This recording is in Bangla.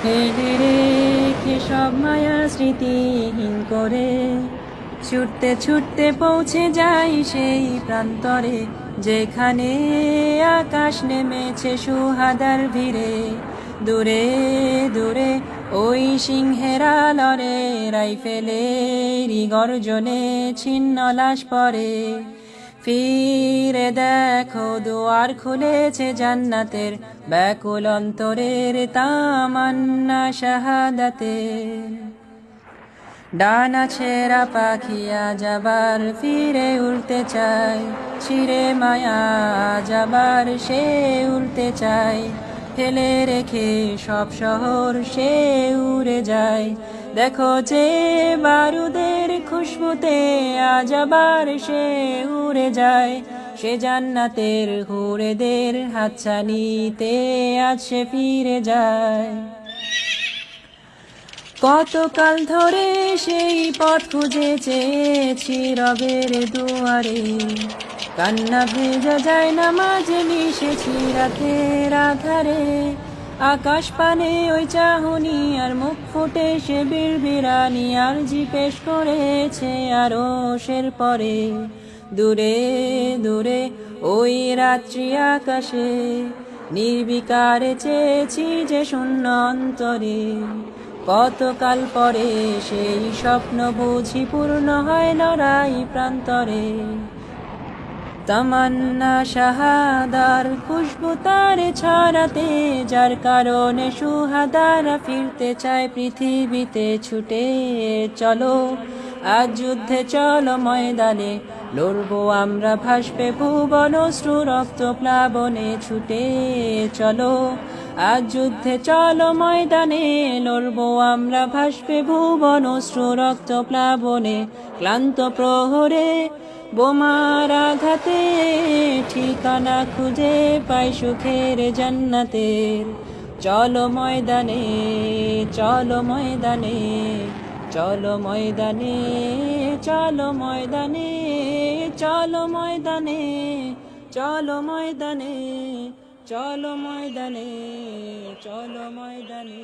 ফেলে রেখে সব মায়া স্মৃতিহীন করে ছুটতে ছুটতে পৌঁছে যাই সেই প্রান্তরে, যেখানে আকাশ নেমেছে সুহাদার ভিড়ে। দূরে দূরে ওই সিংহেরা লড়ে, রাইফেলেরই গর্জনে ছিন্ন লাশ পরে। ফিরে দেখো দুয়ার খুলেছে জান্নাতের, ব্যাকুল অন্তরের তামান্না শাহাদাতের। ডানা ছেঁড়া পাখি আজ আবার ফিরে উড়তে চায়, ছিঁড়ে মায়া আজ আবার সে উড়তে চায়। ফেলে রেখে সব শহর সে উড়ে যায়, দেখো যে বারুদের খুশবুতে আজ আবার সে উড়ে যায়। সে জান্নাতের হুরেদের হাতছানিতে আজ সে ফিরে যায়। কতকাল ধরে সেই পথ খুঁজে চেয়েছি রবের দুয়ারে, কান্না ভেজা যায় না মাঝে মিশেছি রাতের আধারে। আকাশ পানে ওই চাহনি আর মুখ ফুটে সে বিড়বিড়ানি আরজি পেশ করেছে আরশের পরে। দূরে দূরে ওই রাত্রি আকাশে নির্বিকারে চেয়েছি যে শূন্য অন্তরে। কতকাল পরে সেই স্বপ্ন বুঝি পূর্ণ হয় লড়াই প্রান্তরে। তামান্না শাহাদার খুশবু তারে ছড়াতে, যার কারণে সুহাদারা ফিরতে চায় পৃথিবীতে ছুটে। চলো আজ যুদ্ধে চলো ময়দানে, লড়বো আমরা ভাসবে ভুবন অশ্রু রক্ত প্লাবনে ছুটে। চলো আজ যুদ্ধে চলো ময়দানে, লড়বো আমরা ভাসবে ভুবন অশ্রু রক্ত প্লাবনে। ক্লান্ত প্রহরে বোমার আঘাতে ঠিকানা খুঁজে পাই সুখের জান্নাতের। চলো ময়দানে চলো ময়দানে, চলো ময়দানে চলো ময়দানে, চলো ময়দানে চলো ময়দানে, চলো ময়দানে চলো ময়দানে।